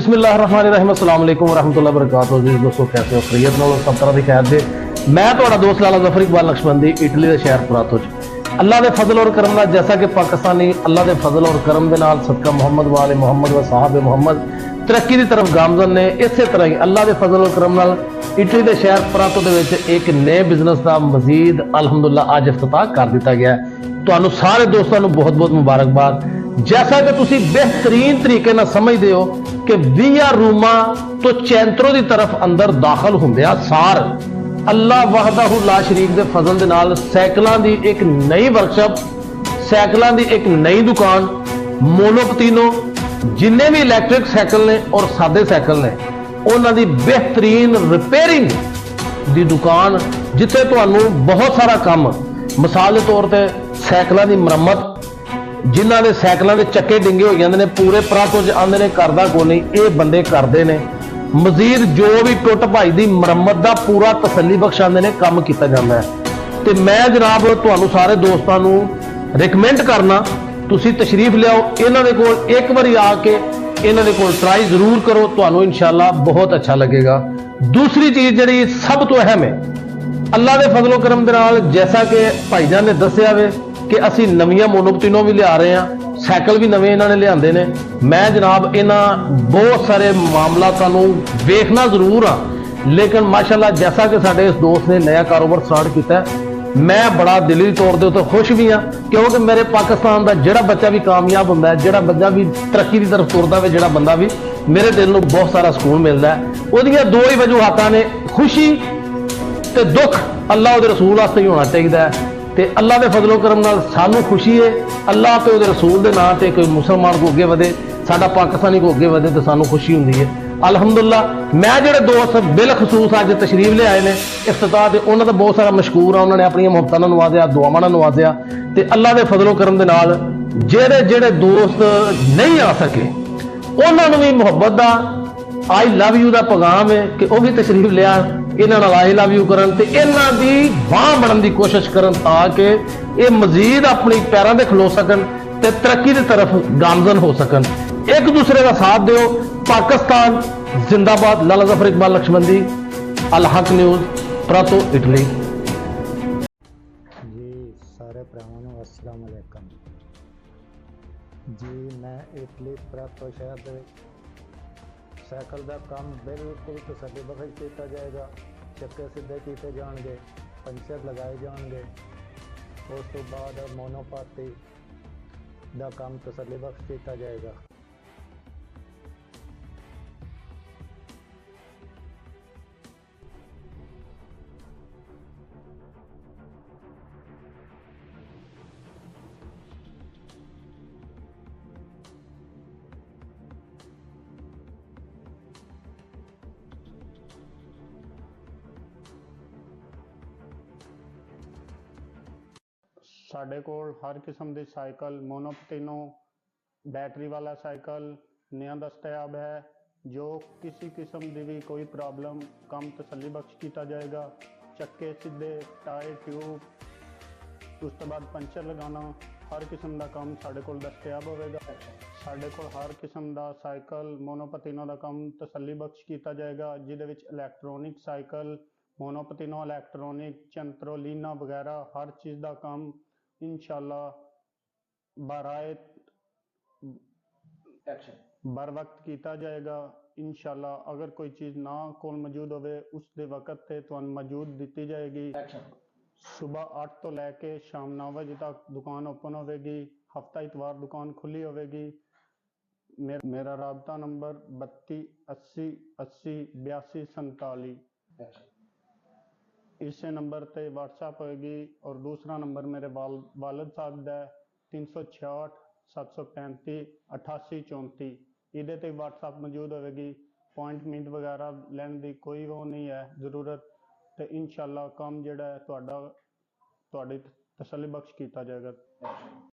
बिस्मिल्लाहिर्रहमानिर्रहीम अस्सलाम वालेकुम वरहमतुल्लाहि वबरकातुहू। दोस्तों कैसे हो? खैरियत नाल सब तरह की खैर दे। मैं तुहाडा दोस्त लाला जफर इकबाल नक्शबंदी इटली के शहर पुरातो च अल्लाह के फजल और करम नाल जैसा कि पाकिस्तानी अल्लाह के फजल और करम के नाल सदका मुहम्मद वाले मुहम्मद व साहब मुहम्मद तरक्की की तरफ गामजन ने, इस तरह ही अल्लाह के फजल और करम नाल इटली के शहर पुरातो के एक नए बिजनेस का मजीद अलहमदुल्ला अज इफ्तिताह कर दिता गया है। तुहानू सारे दोस्तों को बहुत बहुत मुबारकबाद। जैसा कि तुसी बेहतरीन तरीके ना समझते हो कि 20 रूमा तो चैंतरों की तरफ अंदर दाखिल होंदे सार अल्लाह वहदाहु ला शरीक दे फजल दे नाल साइकिलों की एक नई वर्कशॉप, साइकिलों की एक नई दुकान मोनोपतीनो जिन्ने भी इलैक्ट्रिक साइकिल ने और सादे साइकिल ने उन्हों की बेहतरीन रिपेयरिंग की दुकान, जिथे तुहानू बहुत सारा काम मिसाल के तौर पर साइकिलों की मरम्मत, जिन्हों ने साइकिलों के चक्के डिंगे हो जाते हैं पूरे परातों आते हैं करदा को नहीं, ये बंदे करते हैं। मजीद जो भी टुट भाई की मरम्मत का पूरा तसली बख्श आते हैं काम किया जाता है। तो मैं जनाब तुहानू सारे दोस्तों को रिकमेंड करना तुसी तशरीफ लियाओ इन्हों के कोल, एक बार आके इन्हों के कोल ट्राई जरूर करो, तुहानू इंशाअल्लाह बहुत अच्छा लगेगा। दूसरी चीज़ जी सब तो अहम है, अल्लाह के फजलो करम दे नाल जैसा कि भाईजान ने दसिया वे कि असी नवियां मोनोपतीनों भी लिया रहे हैं, साइकिल भी नवे इन्होंने लियाते ने। मैं जनाब इन्होंने बहुत सारे मामला वेखना जरूर हाँ, लेकिन माशाल्लाह जैसा कि साडे इस दोस्त ने नया कारोबार स्टार्ट किया, मैं बड़ा दिली तौर के उत्ते खुश भी हाँ, क्योंकि मेरे पाकिस्तान का जोड़ा बच्चा भी कामयाब होंदा है, जोड़ा बच्चा भी तरक्की की तरफ तुरदा है, जोड़ा बंदा भी मेरे दिल को बहुत सारा सुकून मिलता है। वो दो ही वजूहतां ने, खुशी ते दुख अल्लाह और रसूल वास्ते ही होना चाहिए। तो अल्लाह के फजलो करम नाल सानू खुशी है, अल्लाह तो रसूल के नाम से कोई मुसलमान को अगे वधे, साडा पाकिस्तानी को अगे वधे तो सानू खुशी होंदी है। अल्हम्दुलिल्लाह मैं जोड़े दोस्त बिलखसूस अज तशरीफ ले आए हैं इफ्तिताह से, उन्होंने तो बहुत सारा मशकूर है, उन्होंने अपन मुहब्बतां नवाजिया, दुआवां नवाजिया। तो अल्लाह के फजलो करम के नाल जेड़े जेड़े दोस्त नहीं आ सके उन्होंने भी मुहब्बत का आई लव यू का पैगाम है कि वह भी तशरीफ लिया, इन्होंने आई लव यू करन ते इन्हां दी बांह बनन की कोशिश करन ताकि ये मजीद अपनी पैरों पर खलो सकन ते तरक्की की तरफ गामजन हो सकन। एक दूसरे का साथ दो। पाकिस्तान जिंदाबाद। लाला जफर इकबाल नक्शबंदी, अल हक न्यूज़, प्रातो, इटली। जी सारे भरावां नूं अस्सलाम वालेकुम जी। मैं इटली प्रातो शहर दे साइकिल का काम बिल्कुल तसल्ली बख्श किया जाएगा। चक्के सीधे किए जाएंगे, पंचर लगाए जाएंगे, उस तो बाद मोनोपाती का काम तसल्ली बख्श किया जाएगा। ਸਾਡੇ ਕੋਲ हर किस्म की साइकिल मोनोपतीनो बैटरी वाला साइकिल नया दस्तयाब है। जो किसी किस्म की भी कोई प्रॉब्लम काम तसल्ली बख्श किया जाएगा। चक्के सीधे, टायर ट्यूब, उस तो बाद पंचर लगाना, हर किस्म का काम साढ़े कोल दस्तयाब होगा। साढ़े कोल हर किस्म का साइकिल मोनोपतीनो का काम तसल्ली बख्श किया जाएगा, जिहदे विच इलैक्ट्रॉनिक साइकिल, मोनोपतीनो इलैक्ट्रॉनिक, चंत्रोलीना वगैरह हर चीज़ का काम इंशाअल्लाह बराए बर वक्त किया जाएगा। इंशाअल्लाह अगर कोई चीज़ ना कोल मौजूद होवे उस दे वक्त ते तुहानू मौजूद दी जाएगी। सुबह 8 तो लैके शाम 9 बजे तक दुकान ओपन होगी। हफ्ता इतवार दुकान खुली होगी। मेरा राबता नंबर 32 80 80 82 47। इस नंबर पे व्हाट्सएप होगी और दूसरा नंबर मेरे वालिद साहब का 366 735 88 34। ये व्हाट्सएप मौजूद होगी। अपॉइंटमेंट वगैरह लैने की कोई वो नहीं है जरूरत। तो इंशाअल्लाह काम जोड़ा है तुहाडी तसल्ली बख्श किया जाएगा।